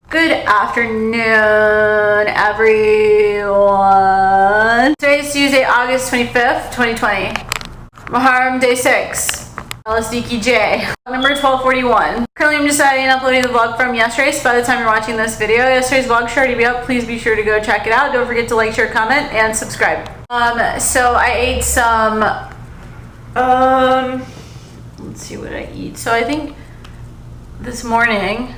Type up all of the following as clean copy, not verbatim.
Good afternoon, everyone. Today is Tuesday, August 25th, 2020. Muharram Day 6. LSD J. Number 1241. Currently, I'm deciding and uploading the vlog from yesterday, so by the time you're watching this video, yesterday's vlog should already be up. Please be sure to go check it out. Don't forget to like, share, comment, and subscribe. So I ate some, let's see what I eat. So I think this morning,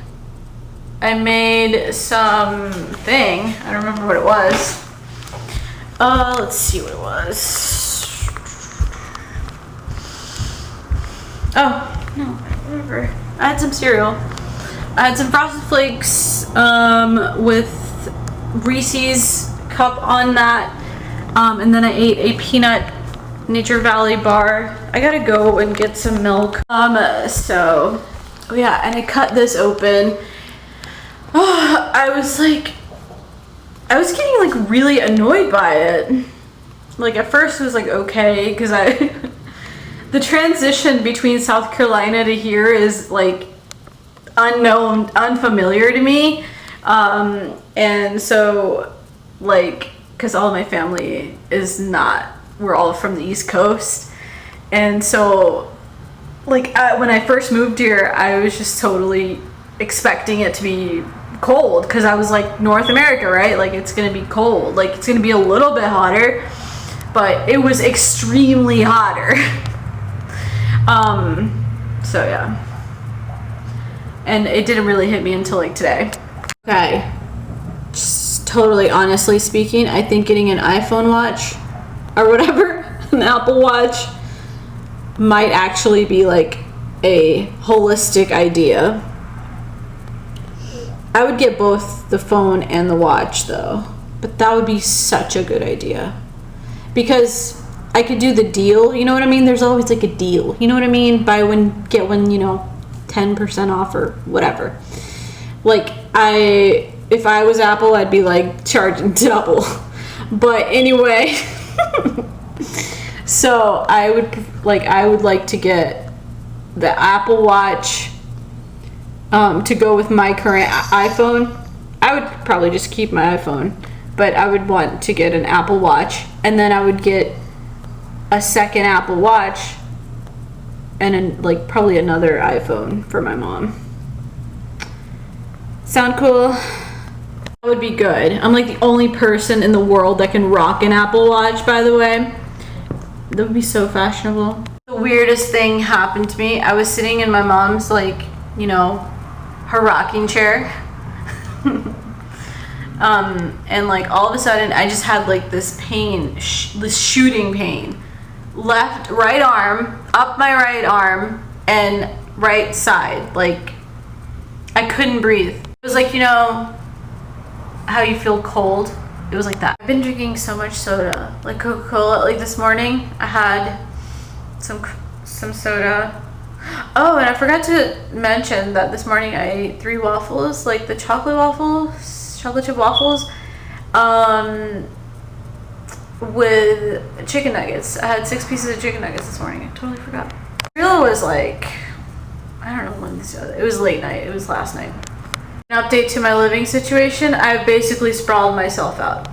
I made something. I don't remember what it was. Let's see what it was. Oh, no, I don't remember. I had some cereal. I had some Frosted Flakes with Reese's cup on that. And then I ate a peanut Nature Valley bar. I gotta go and get some milk. So, yeah, and I cut this open. Oh, I was getting like really annoyed by it. Like at first it was like okay, because the transition between South Carolina to here is like unknown, unfamiliar to me. And so like, because all of my family is not, we're all from the East Coast. And so like when I first moved here, I was just totally expecting it to be cold, because I was like, North America, right? Like it's gonna be cold, like it's gonna be a little bit hotter, but it was extremely hotter. So yeah, and it didn't really hit me until like today. Okay, just totally honestly speaking, I think getting an iPhone watch or whatever, an Apple Watch, might actually be like a holistic idea. I would get both the phone and the watch though, but that would be such a good idea, because I could do the deal, you know what I mean? There's always like a deal, you know what I mean? Buy one, get one, you know, 10% off or whatever. Like if I was Apple, I'd be like charging double. But anyway, so I would like to get the Apple Watch to go with my current iPhone. I would probably just keep my iPhone, but I would want to get an Apple Watch, and then I would get a second Apple Watch and like probably another iPhone for my mom. Sound cool? That would be good. I'm like the only person in the world that can rock an Apple Watch, by the way. That would be so fashionable. The weirdest thing happened to me. I was sitting in my mom's, like, you know, her rocking chair. And like all of a sudden I just had like this pain, this shooting pain. Right arm, up my right arm, and right side. Like I couldn't breathe. It was like, you know how you feel cold? It was like that. I've been drinking so much soda, like Coca-Cola. Like this morning I had some soda. Oh, and I forgot to mention that this morning I ate 3 waffles, like the chocolate chip waffles, with chicken nuggets. I had 6 pieces of chicken nuggets this morning. I totally forgot. Cereal was like, I don't know when it was late night. It was last night. An update to my living situation. I've basically sprawled myself out.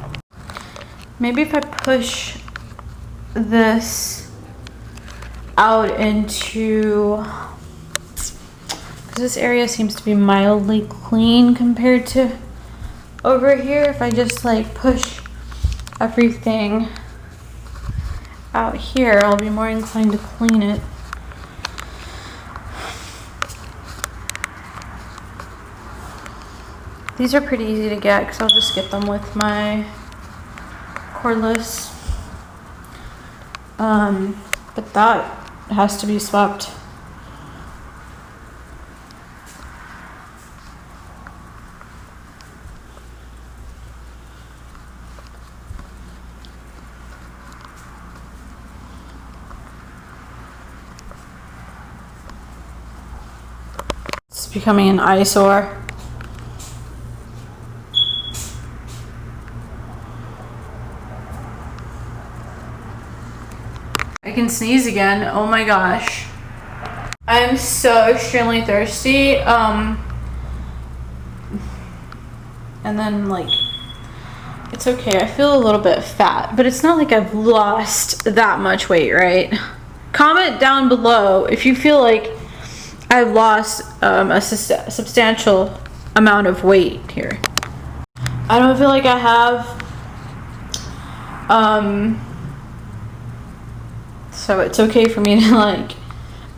Maybe if I push this out into, because this area seems to be mildly clean compared to over here. If I just like push everything out here, I'll be more inclined to clean it. These are pretty easy to get because I'll just get them with my cordless. But that has to be swept. It's becoming an eyesore. I can sneeze again. Oh my gosh. I'm so extremely thirsty. and then like it's okay. I feel a little bit fat, but it's not like I've lost that much weight, right? Comment down below if you feel like I've lost a substantial amount of weight here. I don't feel like I have. So it's okay for me to like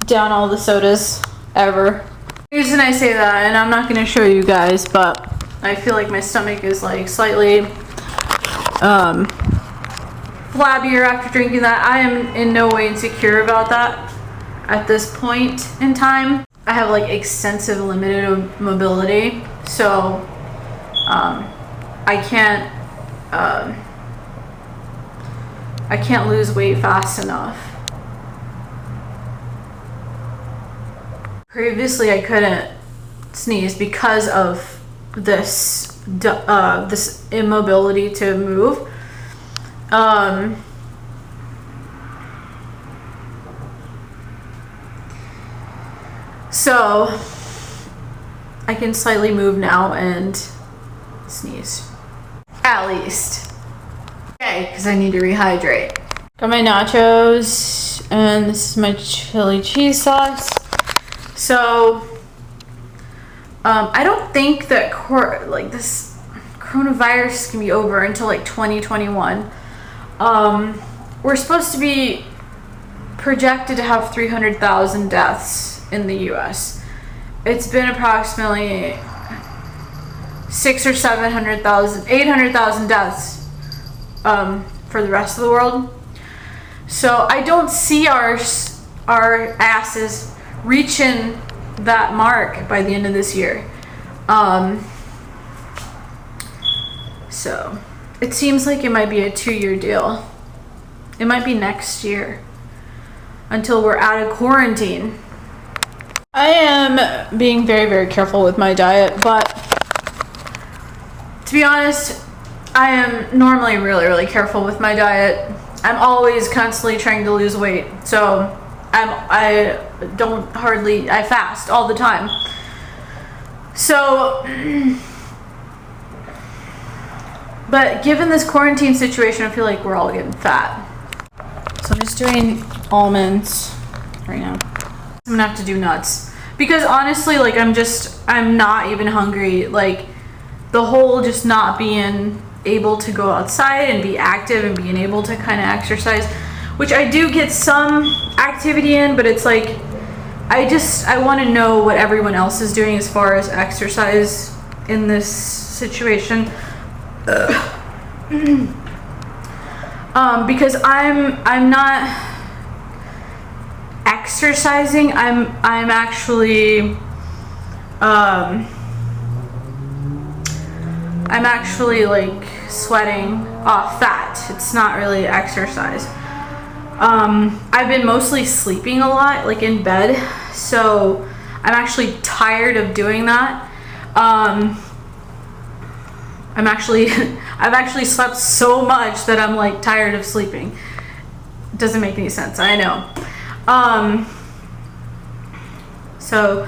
down all the sodas ever. The reason I say that, and I'm not going to show you guys, but I feel like my stomach is like slightly flabbier after drinking that. I am in no way insecure about that at this point in time. I have like extensive limited mobility, so I can't lose weight fast enough. Previously I couldn't sneeze because of this immobility to move. So I can slightly move now and sneeze, at least. Okay, because I need to rehydrate. Got my nachos, and this is my chili cheese sauce. So I don't think that this coronavirus can be over until like 2021. We're supposed to be projected to have 300,000 deaths in the US. It's been approximately 600,000 or 700,000, 800,000 deaths for the rest of the world. So I don't see our asses reaching that mark by the end of this year. So it seems like it might be a 2-year deal. It might be next year until we're out of quarantine. I am being very, very careful with my diet, but to be honest, I am normally really, really careful with my diet. I'm always constantly trying to lose weight, so I fast all the time. So, but given this quarantine situation, I feel like we're all getting fat. So I'm just doing almonds right now. I'm gonna have to do nuts because honestly, like I'm not even hungry. Like the whole just not being able to go outside and be active and being able to kind of exercise, which I do get some activity in, but it's like I want to know what everyone else is doing as far as exercise in this situation. Because I'm not exercising. I'm actually like sweating off fat. It's not really exercise. I've been mostly sleeping a lot, like in bed, so I'm actually tired of doing that. I've actually slept so much that I'm like tired of sleeping. It doesn't make any sense, I know. So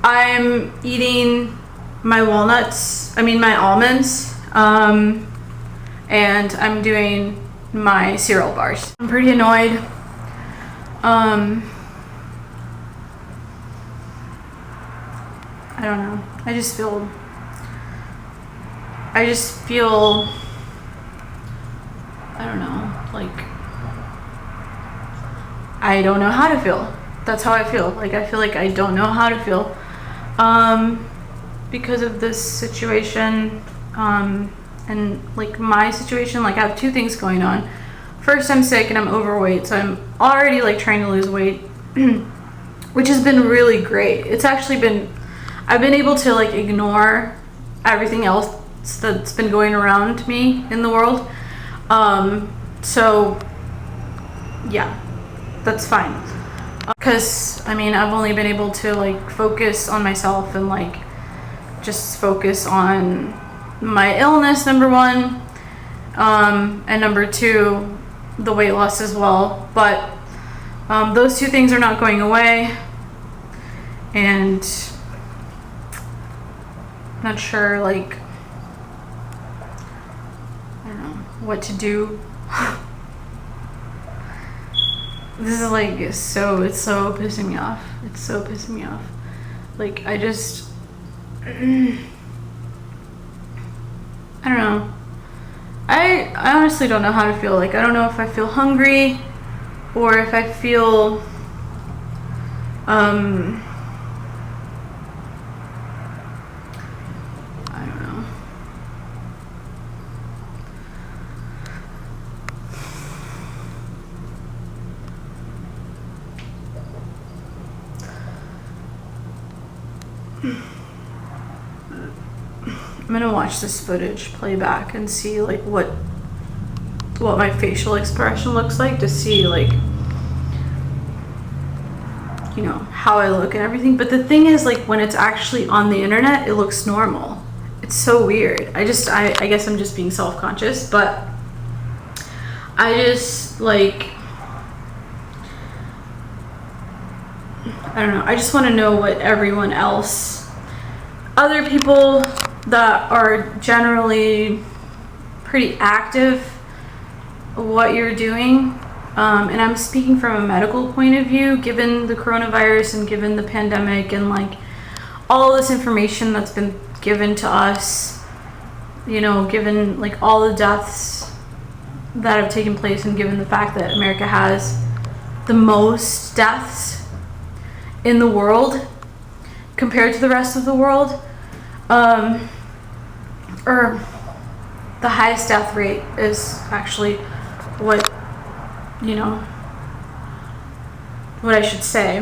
I'm eating my my almonds, and I'm doing my cereal bars. I'm pretty annoyed. I don't know. I just feel I don't know, like I don't know how to feel. That's how I feel. Like I feel like I don't know how to feel because of this situation, and like my situation, like I have 2 things going on. First, I'm sick and I'm overweight, so I'm already like trying to lose weight, which has been really great. It's actually been, I've been able to like ignore everything else that's been going around me in the world. So yeah, that's fine. Because I mean, I've only been able to like focus on myself and like just focus on my illness, number 1, and number 2, the weight loss as well. But those 2 things are not going away, and I'm not sure like what to do. This is like it's so pissing me off. It's so pissing me off. Like I just I don't know. I honestly don't know how to feel. Like I don't know if I feel hungry or if I feel I don't know. I'm gonna watch this footage play back and see like what my facial expression looks like, to see like, you know, how I look and everything. But the thing is, like, when it's actually on the internet, it looks normal. It's so weird. I guess I'm just being self-conscious, but I just like, I don't know. I just want to know what everyone else, other people that are generally pretty active, what you're doing. And I'm speaking from a medical point of view, given the coronavirus and given the pandemic and like all this information that's been given to us, you know, given like all the deaths that have taken place, and given the fact that America has the most deaths in the world compared to the rest of the world, or the highest death rate is actually what, you know, what I should say.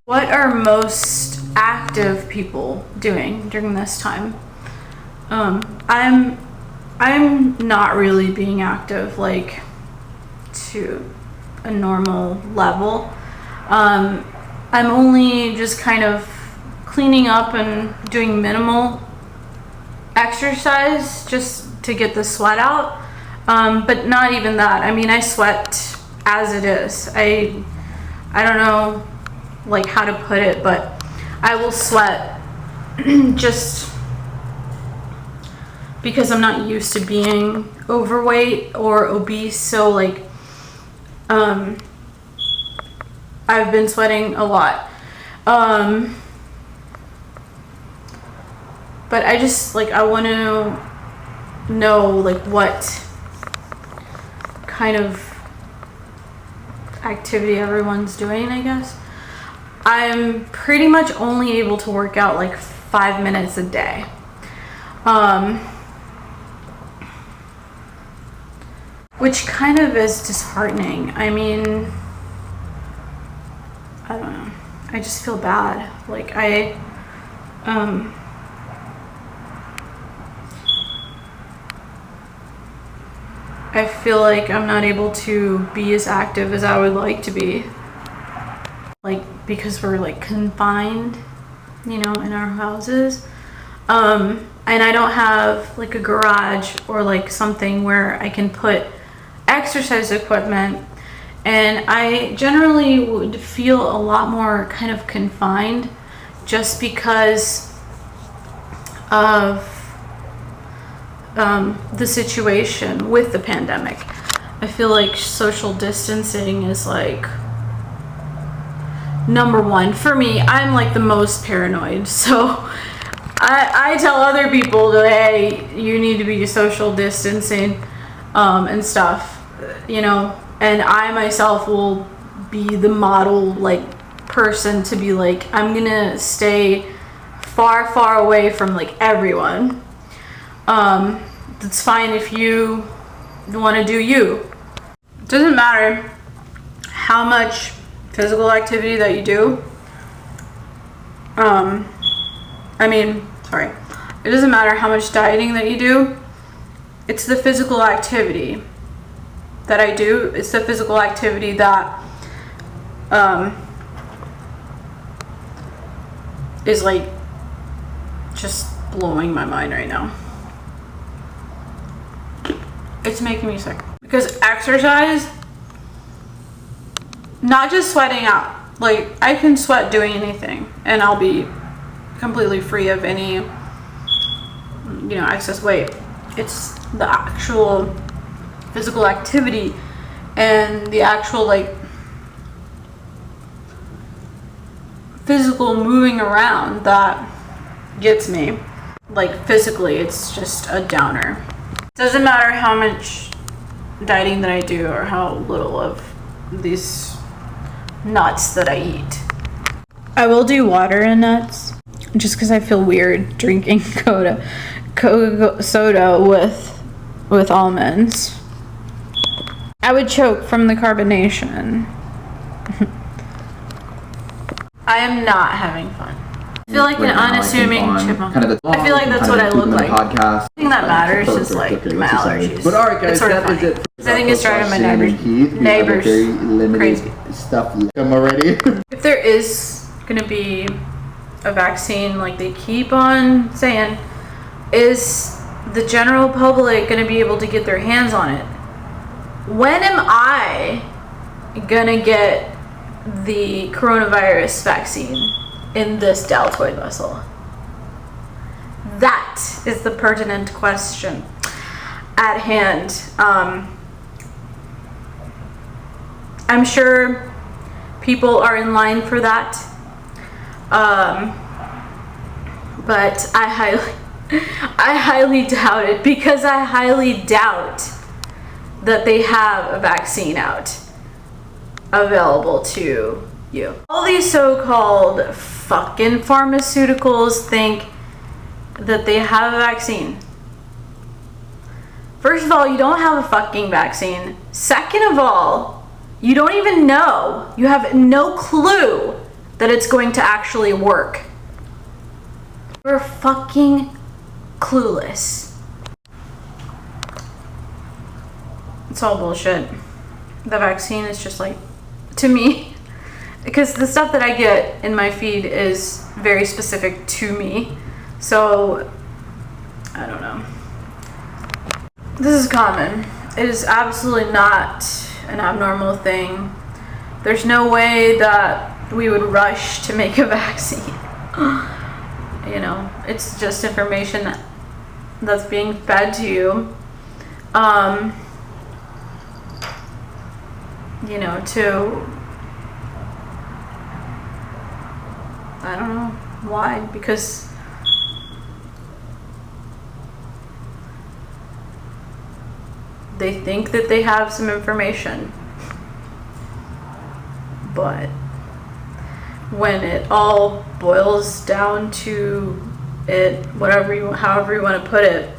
What are most active people doing during this time? I'm not really being active like to a normal level. I'm only just kind of cleaning up and doing minimal exercise just to get the sweat out, but not even that. I mean, I sweat as it is. I don't know like how to put it, but I will sweat just because I'm not used to being overweight or obese. So like I've been sweating a lot. But I just like, I want to know like what kind of activity everyone's doing, I guess. I'm pretty much only able to work out like 5 minutes a day. Which kind of is disheartening. I mean, I don't know. I just feel bad. Like I feel like I'm not able to be as active as I would like to be. Like, because we're like confined, you know, in our houses. And I don't have like a garage or like something where I can put exercise equipment. And I generally would feel a lot more kind of confined just because of the situation with the pandemic. I feel like social distancing is like number one for me. I'm like the most paranoid, so I tell other people that, hey, you need to be social distancing and stuff, you know, and I myself will be the model like person to be like, I'm gonna stay far away from like everyone. It's fine if you want to do you. It doesn't matter how much physical activity that you do. It doesn't matter how much dieting that you do. It's the physical activity that I do. It's the physical activity that is like just blowing my mind right now. It's making me sick. Because exercise, not just sweating out, Like, I can sweat doing anything and I'll be completely free of any, you know, excess weight. It's the actual physical activity and the actual, like, physical moving around that gets me. Like, physically, it's just a downer. It doesn't matter how much dieting that I do or how little of these nuts that I eat. I will do water and nuts just because I feel weird drinking soda with almonds. I would choke from the carbonation. I am not having fun. I feel like an unassuming chipmunk. I feel like that's what I look like. The thing that matters is like my allergies. But alright guys, it's sort of funny. I think it's driving my neighbors crazy. Stuff I'm already. If there is gonna be a vaccine, like they keep on saying, is the general public gonna be able to get their hands on it? When am I gonna get the coronavirus vaccine in this deltoid muscle? That is the pertinent question at hand. I'm sure people are in line for that, but I highly doubt it, because I highly doubt that they have a vaccine out available to you. All these so-called fucking pharmaceuticals think that they have a vaccine. First of all, you don't have a fucking vaccine. Second of all, you don't even know. You have no clue that it's going to actually work. You're fucking clueless. It's all bullshit. The vaccine is just like, to me, because the stuff that I get in my feed is very specific to me. So, I don't know. This is common. It is absolutely not an abnormal thing. There's no way that we would rush to make a vaccine. You know, it's just information that's being fed to you. You know, to, I don't know why, because they think that they have some information, but when it all boils down to it, however you want to put it,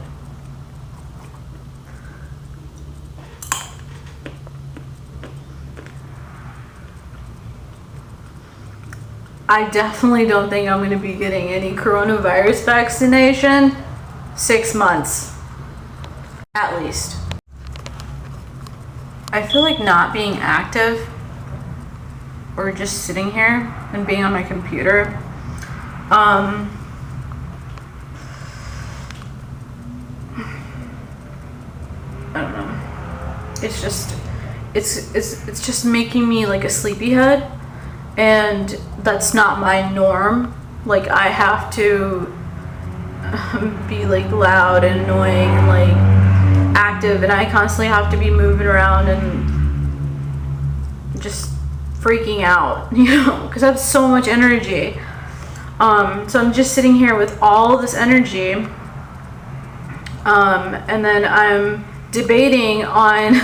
I definitely don't think I'm going to be getting any coronavirus vaccination 6 months, at least. I feel like not being active or just sitting here and being on my computer, I don't know. It's just making me like a sleepyhead, and that's not my norm. Like, I have to be like loud and annoying and like active, and I constantly have to be moving around and just freaking out, you know, because I have so much energy. So I'm just sitting here with all this energy, and then I'm debating on,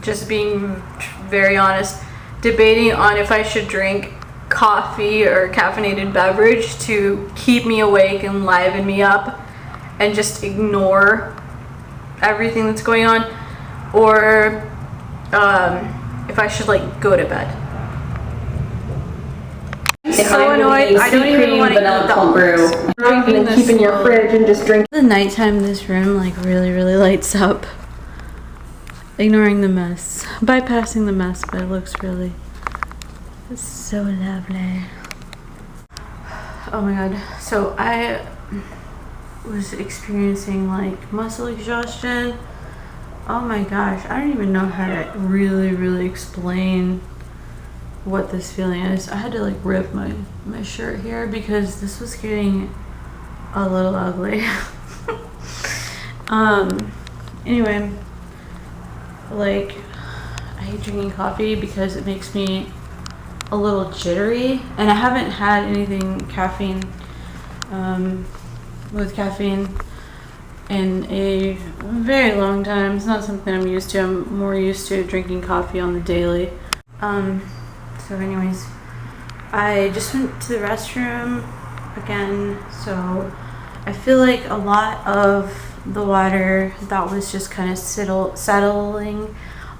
just being very honest, debating on if I should drink coffee or caffeinated beverage to keep me awake and liven me up and just ignore everything that's going on, or if I should like go to bed. I'm so annoyed. I don't even want to eat the almonds. And keep in your fridge and just drink. The nighttime, this room like really lights up. Ignoring the mess, bypassing the mess, but it looks really, it's so lovely. Oh my god. So I was experiencing like muscle exhaustion. Oh my gosh, I don't even know how to really explain what this feeling is. I had to like rip my shirt here because this was getting a little ugly. Anyway, like, I hate drinking coffee because it makes me a little jittery, and I haven't had anything caffeine with caffeine in a very long time. It's not something I'm used to. I'm more used to drinking coffee on the daily. So anyways, I just went to the restroom again, so I feel like a lot of the water that was just kind of settling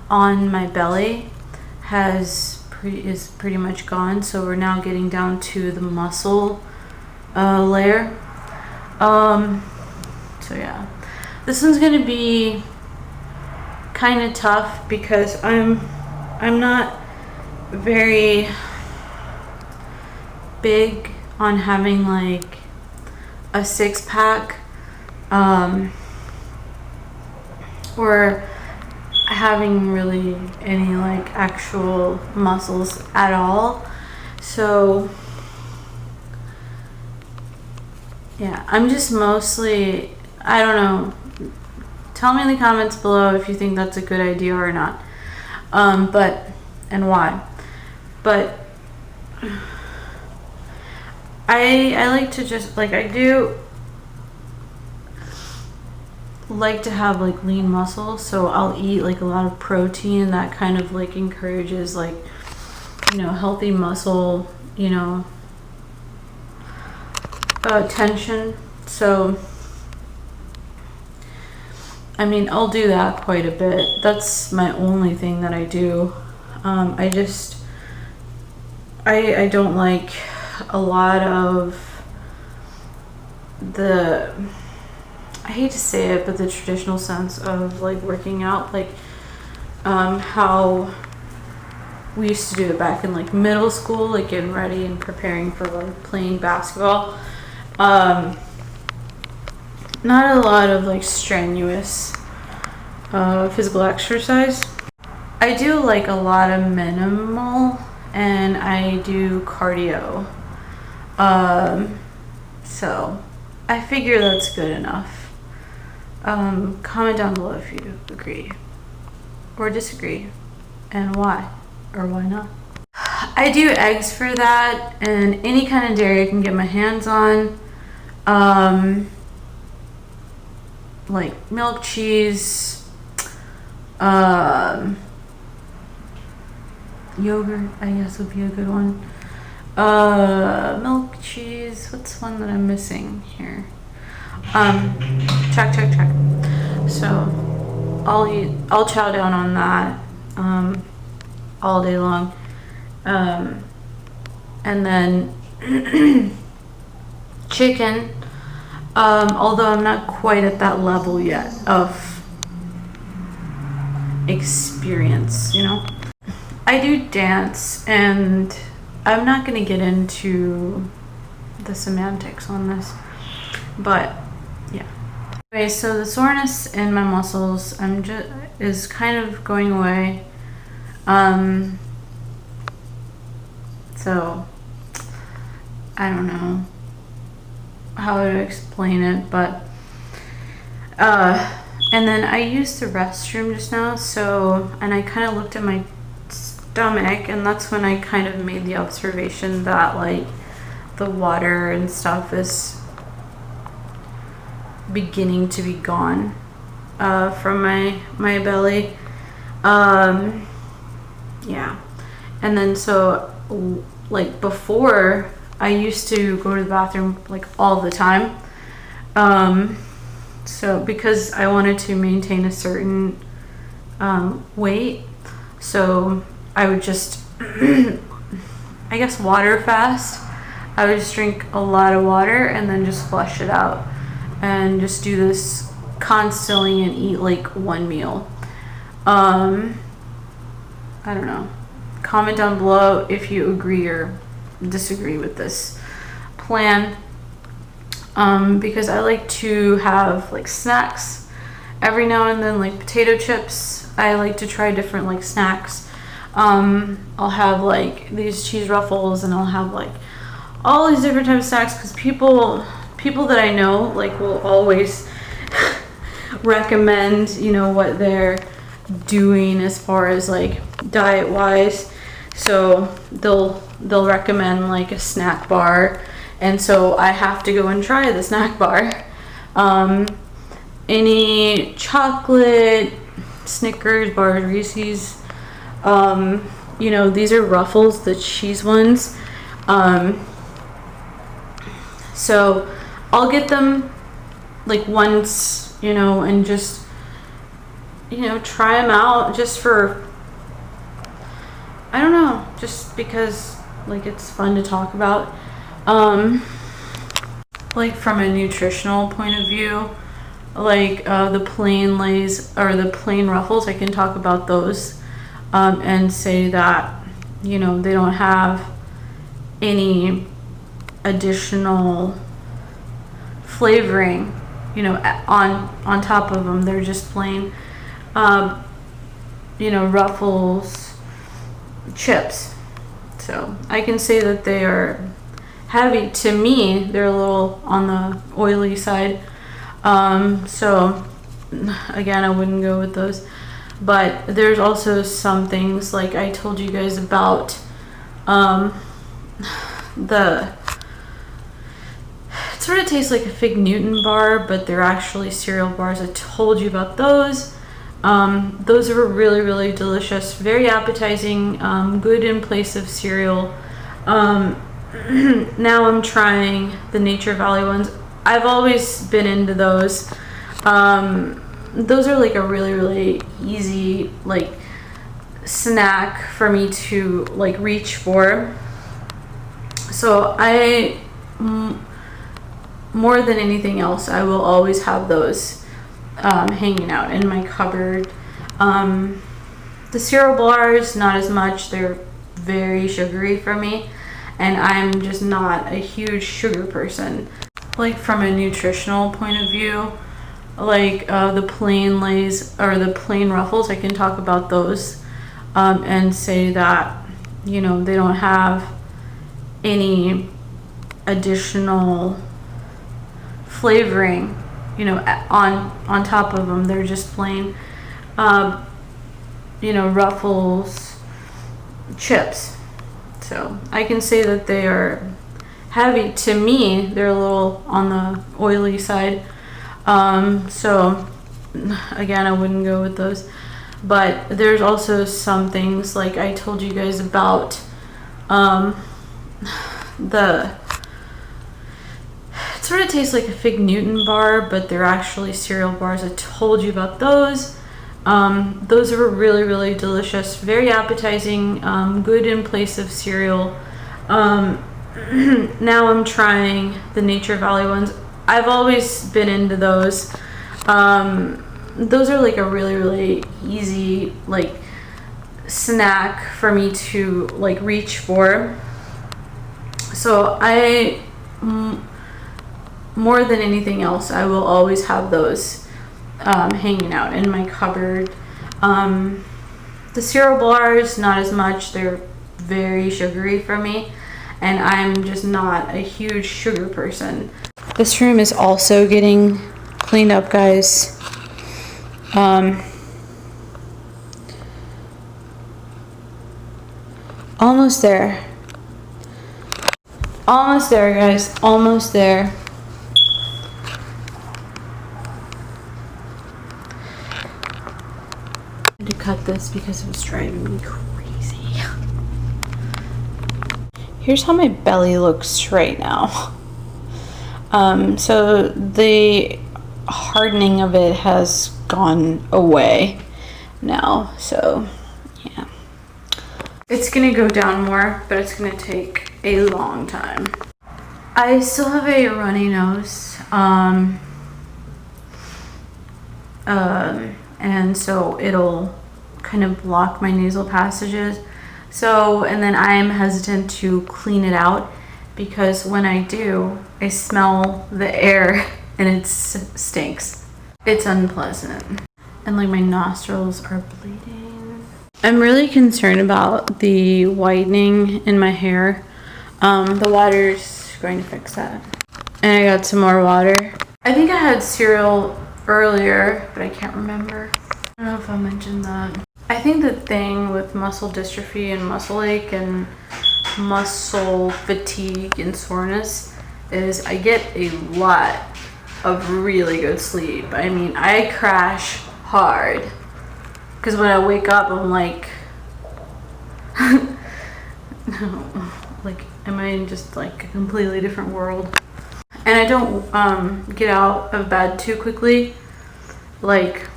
on my belly is pretty much gone. So we're now getting down to the muscle layer. So yeah, this one's gonna be kind of tough because I'm not very big on having like a six-pack or having really any like actual muscles at all. So yeah, I'm just mostly, I don't know, tell me in the comments below if you think that's a good idea or not, and why. But I like to just, like, I do like to have like lean muscle, so I'll eat like a lot of protein that kind of like encourages like, you know, healthy muscle, you know, tension. So I mean, I'll do that quite a bit. That's my only thing that I do. I don't like a lot of the, I hate to say it, but the traditional sense of like working out, like how we used to do it back in like middle school, like getting ready and preparing for like playing basketball. Not a lot of like strenuous physical exercise. I do like a lot of minimal, and I do cardio. So I figure that's good enough. Comment down below if you agree or disagree, and why or why not. I do eggs for that, and any kind of dairy I can get my hands on. Like milk, cheese, yogurt, I guess would be a good one. Milk, cheese, what's one that I'm missing here? Check. So I'll chow down on that all day long. And then chicken, although I'm not quite at that level yet of experience, you know. I do dance, and I'm not going to get into the semantics on this, but yeah. Okay, so the soreness in my muscles is kind of going away. So I don't know how to explain it, but and then I used the restroom just now, so, and I kind of looked at my stomach, and that's when I kind of made the observation that like the water and stuff is beginning to be gone from my belly. Yeah, and then so like before I used to go to the bathroom like all the time, so because I wanted to maintain a certain weight, so I would just I guess water fast. I would just drink a lot of water and then just flush it out, and just do this constantly and eat like one meal. I don't know. Comment down below if you agree or disagree with this plan, because I like to have like snacks every now and then, like potato chips. I like to try different like snacks. I'll have like these cheese ruffles, and I'll have like all these different types of snacks, because people that I know like will always recommend, you know, what they're doing as far as like diet wise. So they'll recommend like a snack bar, and so I have to go and try the snack bar. Any chocolate, Snickers bars, Reese's, you know, these are Ruffles, the cheese ones. So I'll get them like once, you know, and just, you know, try them out just for, I don't know, just because like it's fun to talk about. Like from a nutritional point of view, like the plain Lays or the plain Ruffles, I can talk about those and say that, you know, they don't have any additional flavoring, you know, on top of them. They're just plain, you know, Ruffles chips. So I can say that they are heavy. To me, they're a little on the oily side. So again, I wouldn't go with those. But there's also some things like I told you guys about the, it sort of tastes like a Fig Newton bar, but they're actually cereal bars. I told you about those. Those are really, really delicious, very appetizing, good in place of cereal. Now I'm trying the Nature Valley ones. I've always been into those. Those are like a really, really easy like snack for me to like reach for. So more than anything else, I will always have those hanging out in my cupboard. The cereal bars, not as much. They're very sugary for me, and I'm just not a huge sugar person. Like from a nutritional point of view, like the plain Lays or the plain Ruffles, I can talk about those and say that, you know, they don't have any additional flavoring, you know, on top of them. They're just plain, you know, Ruffles chips. So I can say that they are heavy. To me, they're a little on the oily side. So again, I wouldn't go with those. But there's also some things like I told you guys about the, it sort of tastes like a Fig Newton bar, but they're actually cereal bars. I told you about those. Those are really, really delicious, very appetizing, good in place of cereal. Now I'm trying the Nature Valley ones. I've always been into those. Those are like a really, really easy like snack for me to like reach for. So more than anything else, I will always have those hanging out in my cupboard. The cereal bars, not as much. They're very sugary for me, and I'm just not a huge sugar person. This room is also getting cleaned up, guys. Almost there. Almost there, guys. Almost there. I had to cut this because it was driving me crazy. Here's how my belly looks right now. So the hardening of it has gone away now. So yeah, it's gonna go down more, but it's gonna take a long time. I still have a runny nose, and so it'll kind of block my nasal passages. So, and then I'm hesitant to clean it out because when I do, I smell the air and it stinks. It's unpleasant. And like my nostrils are bleeding. I'm really concerned about the whitening in my hair. The water's going to fix that. And I got some more water. I think I had cereal earlier, but I can't remember. I don't know if I mentioned that. I think the thing with muscle dystrophy and muscle ache and muscle fatigue and soreness is I get a lot of really good sleep. I mean, I crash hard because when I wake up, I'm like, like, am I in just like a completely different world? And I don't get out of bed too quickly, like,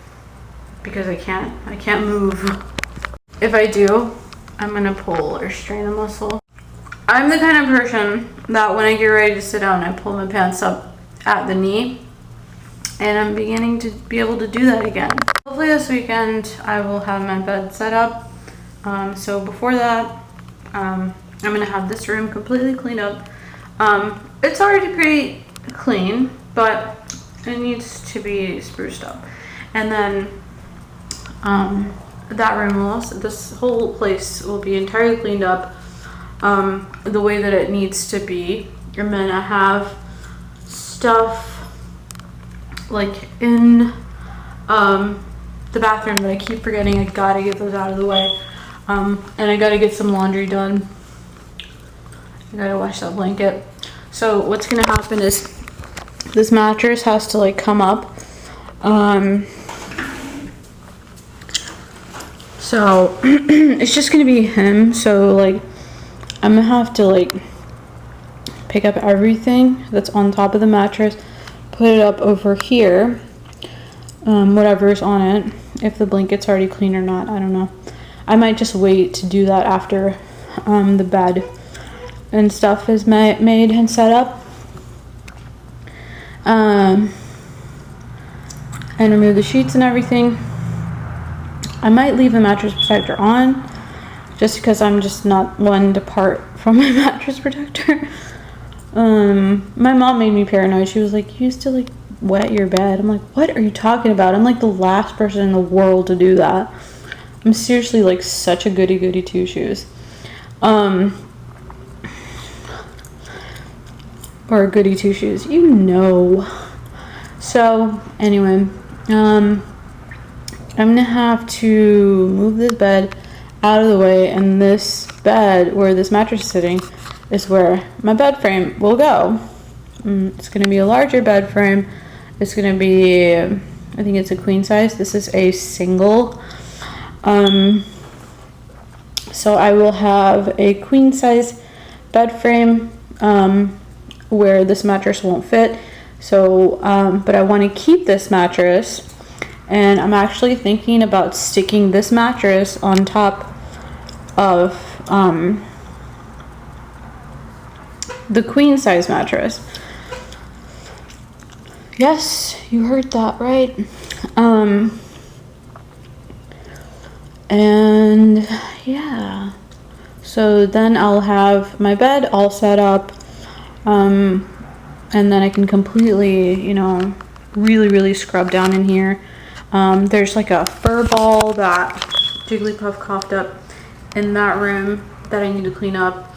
because I can't move. If I do, I'm gonna pull or strain a muscle. I'm the kind of person that when I get ready to sit down, I pull my pants up at the knee, and I'm beginning to be able to do that again. Hopefully this weekend I will have my bed set up. So before that, I'm gonna have this room completely cleaned up. It's already pretty clean, but it needs to be spruced up. And then that room will also, this whole place will be entirely cleaned up the way that it needs to be. And then I have stuff like in the bathroom that I keep forgetting. I gotta get those out of the way. And I gotta get some laundry done. I gotta wash that blanket. So what's gonna happen is this mattress has to like come up. So it's just gonna be him. So like I'm gonna have to like pick up everything that's on top of the mattress, put it up over here, whatever's on it. If the blanket's already clean or not, I don't know. I might just wait to do that after the bed and stuff is made and set up. And remove the sheets and everything. I might leave the mattress protector on just because I'm just not one to part from my mattress protector. My mom made me paranoid. She was like, you used to like wet your bed. I'm like, what are you talking about? I'm like the last person in the world to do that. I'm seriously like such a goody two shoes. Or goody two shoes, you know. So anyway, I'm gonna have to move this bed out of the way, and this bed where this mattress is sitting is where my bed frame will go. It's gonna be a larger bed frame. It's gonna be, I think it's a queen size. This is a single. So I will have a queen size bed frame where this mattress won't fit. So, but I want to keep this mattress, and I'm actually thinking about sticking this mattress on top of the queen size mattress. Yes, you heard that right. And yeah, so then I'll have my bed all set up, and then I can completely, you know, really scrub down in here. There's like a fur ball that Jigglypuff coughed up in that room that I need to clean up.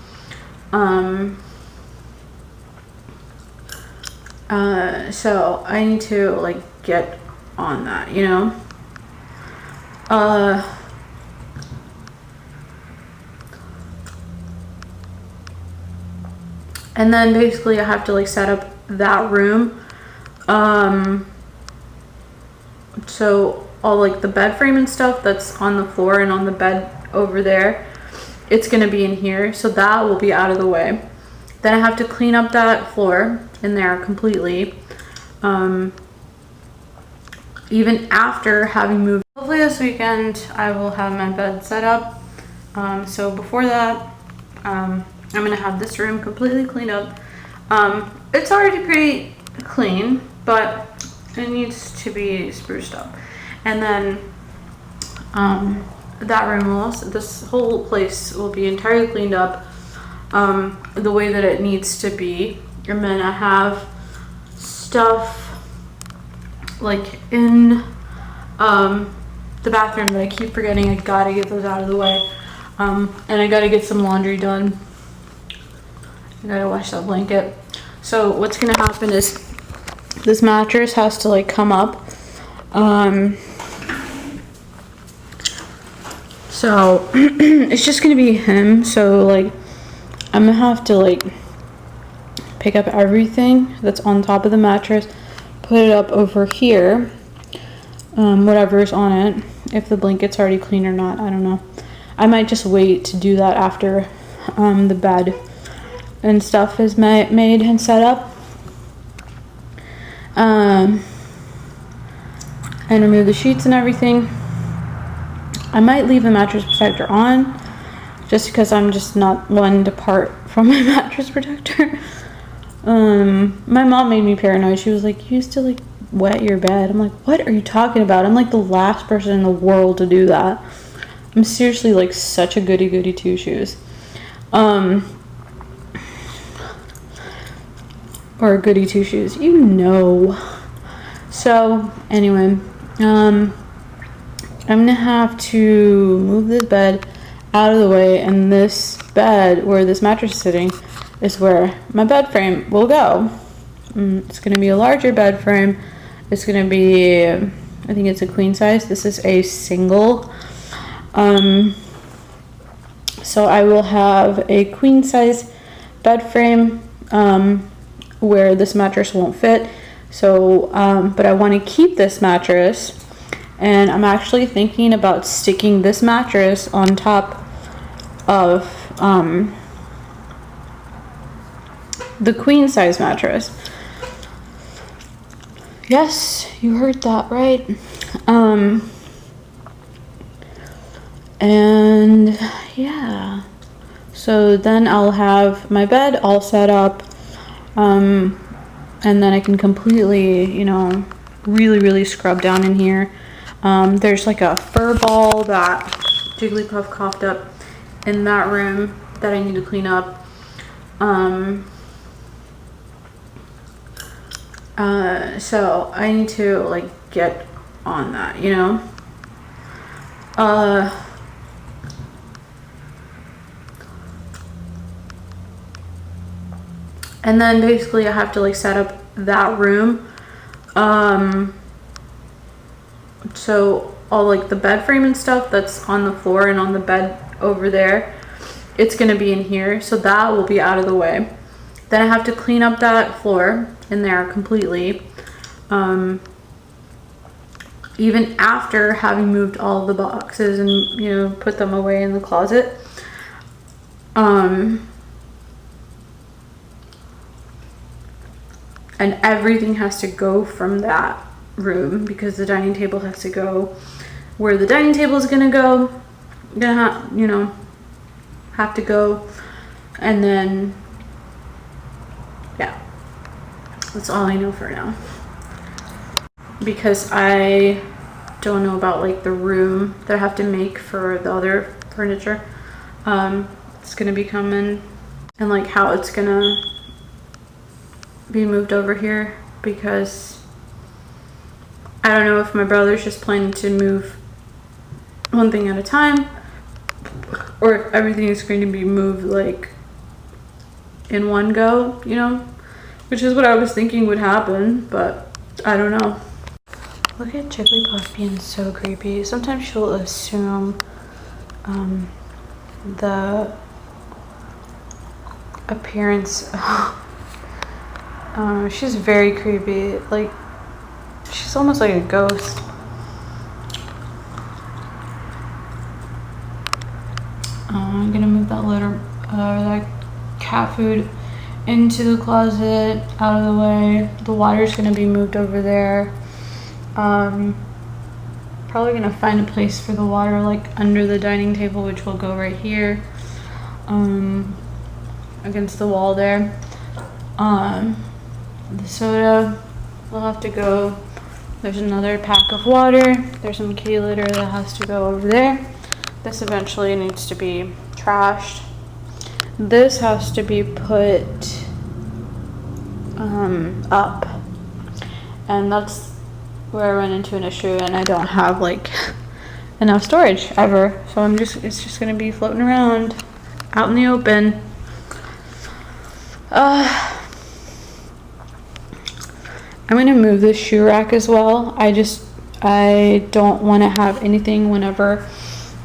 So I need to like get on that, you know. And then basically I have to like set up that room. So all like the bed frame and stuff that's on the floor and on the bed over there, it's gonna be in here. So that will be out of the way. Then I have to clean up that floor in there completely. Even after having moved. Hopefully this weekend I will have my bed set up. So before that, I'm gonna have this room completely cleaned up. It's already pretty clean, but it needs to be spruced up. And then that room will also, this whole place will be entirely cleaned up the way that it needs to be. And then I have stuff like in the bathroom, but I keep forgetting I gotta get those out of the way. And I gotta get some laundry done. I gotta wash that blanket. So what's gonna happen is this mattress has to like come up. So it's just gonna be him. So like I'm gonna have to like pick up everything that's on top of the mattress, put it up over here, whatever's on it. If the blanket's already clean or not, I don't know. I might just wait to do that after the bed and stuff is made and set up. And remove the sheets and everything. I might leave the mattress protector on just because I'm just not one to part from my mattress protector. My mom made me paranoid. She was like, you used to like wet your bed. I'm like, what are you talking about? I'm like the last person in the world to do that. I'm seriously like such a goody two shoes. Or goody two shoes, you know. So anyway, I'm gonna have to move this bed out of the way, and this bed where this mattress is sitting is where my bed frame will go. It's gonna be a larger bed frame. It's gonna be, I think it's a queen size. This is a single. So I will have a queen size bed frame where this mattress won't fit. So, but I want to keep this mattress, and I'm actually thinking about sticking this mattress on top of the queen size mattress. Yes, you heard that right. And yeah, so then I'll have my bed all set up, and then I can completely, you know, really scrub down in here. There's like a fur ball that Jigglypuff coughed up in that room that I need to clean up. So I need to like get on that, you know. And then basically I have to like set up that room. So all like the bed frame and stuff that's on the floor and on the bed over there, it's gonna be in here. So that will be out of the way. Then I have to clean up that floor in there completely. Even after having moved all the boxes and, you know, put them away in the closet. And everything has to go from that room because the dining table has to go where the dining table is gonna go. Have to go. And then, yeah, that's all I know for now. Because I don't know about like the room that I have to make for the other furniture. It's gonna be coming, and like how it's gonna be moved over here, because I don't know if my brother's just planning to move one thing at a time, or if everything is going to be moved like in one go, you know, which is what I was thinking would happen, but I don't know. Look at Jigglypuff being so creepy. Sometimes she'll assume the appearance. She's very creepy. Like, she's almost like a ghost. I'm gonna move that litter, that cat food into the closet, out of the way. The water's gonna be moved over there. Probably gonna find a place for the water like under the dining table, which will go right here, against the wall there. The soda will have to go. There's another pack of water. There's some kitty litter that has to go over there. This eventually needs to be trashed. This has to be put up, and that's where I run into an issue, and I don't have like enough storage ever. So it's just gonna be floating around out in the open. I'm gonna move this shoe rack as well. I don't want to have anything whenever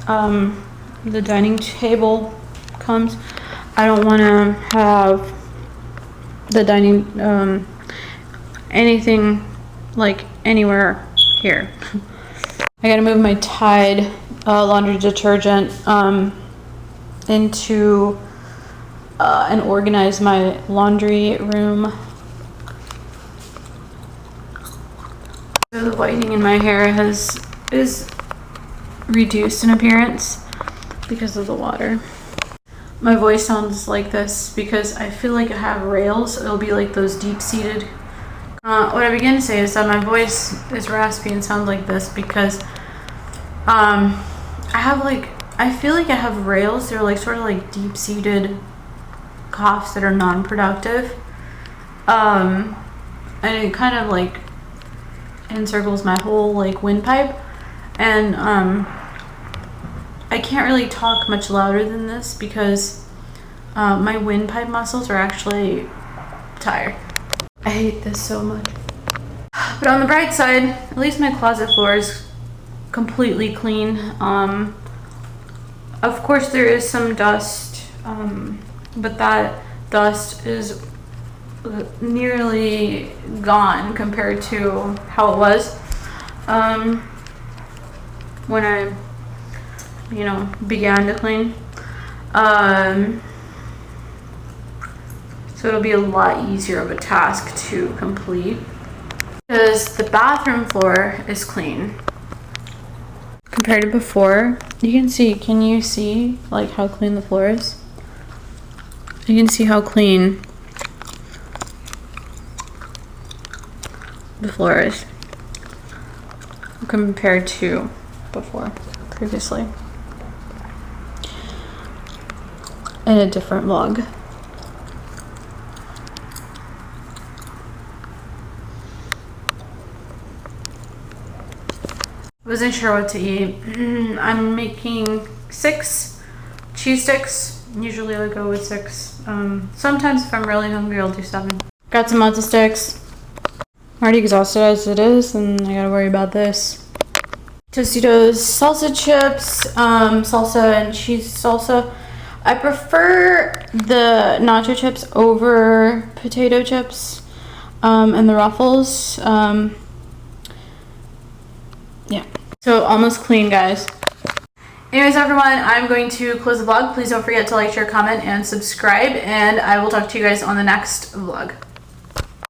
the dining table comes. I don't want to have the dining anything like anywhere here. I gotta move my Tide laundry detergent into and organize my laundry room. So the whitening in my hair is reduced in appearance because of the water. My voice sounds like this because I feel like I have rails. It'll be like those deep-seated. What I begin to say is that my voice is raspy and sounds like this because I feel like I have rails. They're like sort of like deep-seated coughs that are non-productive. And it kind of like encircles my whole like windpipe, and I can't really talk much louder than this because my windpipe muscles are actually tired. I hate this so much. But on the bright side, at least my closet floor is completely clean. Of course there is some dust, but that dust is nearly gone compared to how it was when I began to clean. So it'll be a lot easier of a task to complete because the bathroom floor is clean compared to before. Can you see like how clean the floor is? You can see how clean the floor is compared to previously in a different vlog. Wasn't sure what to eat. I'm making 6 cheese sticks. Usually I go with 6. Sometimes if I'm really hungry I'll do 7. Got some matzo sticks. I'm already exhausted as it is, and I gotta worry about this. Tostitos salsa chips, salsa and cheese salsa. I prefer the nacho chips over potato chips, and the Ruffles. Yeah. So almost clean, guys. Anyways, everyone, I'm going to close the vlog. Please don't forget to like, share, comment, and subscribe, and I will talk to you guys on the next vlog.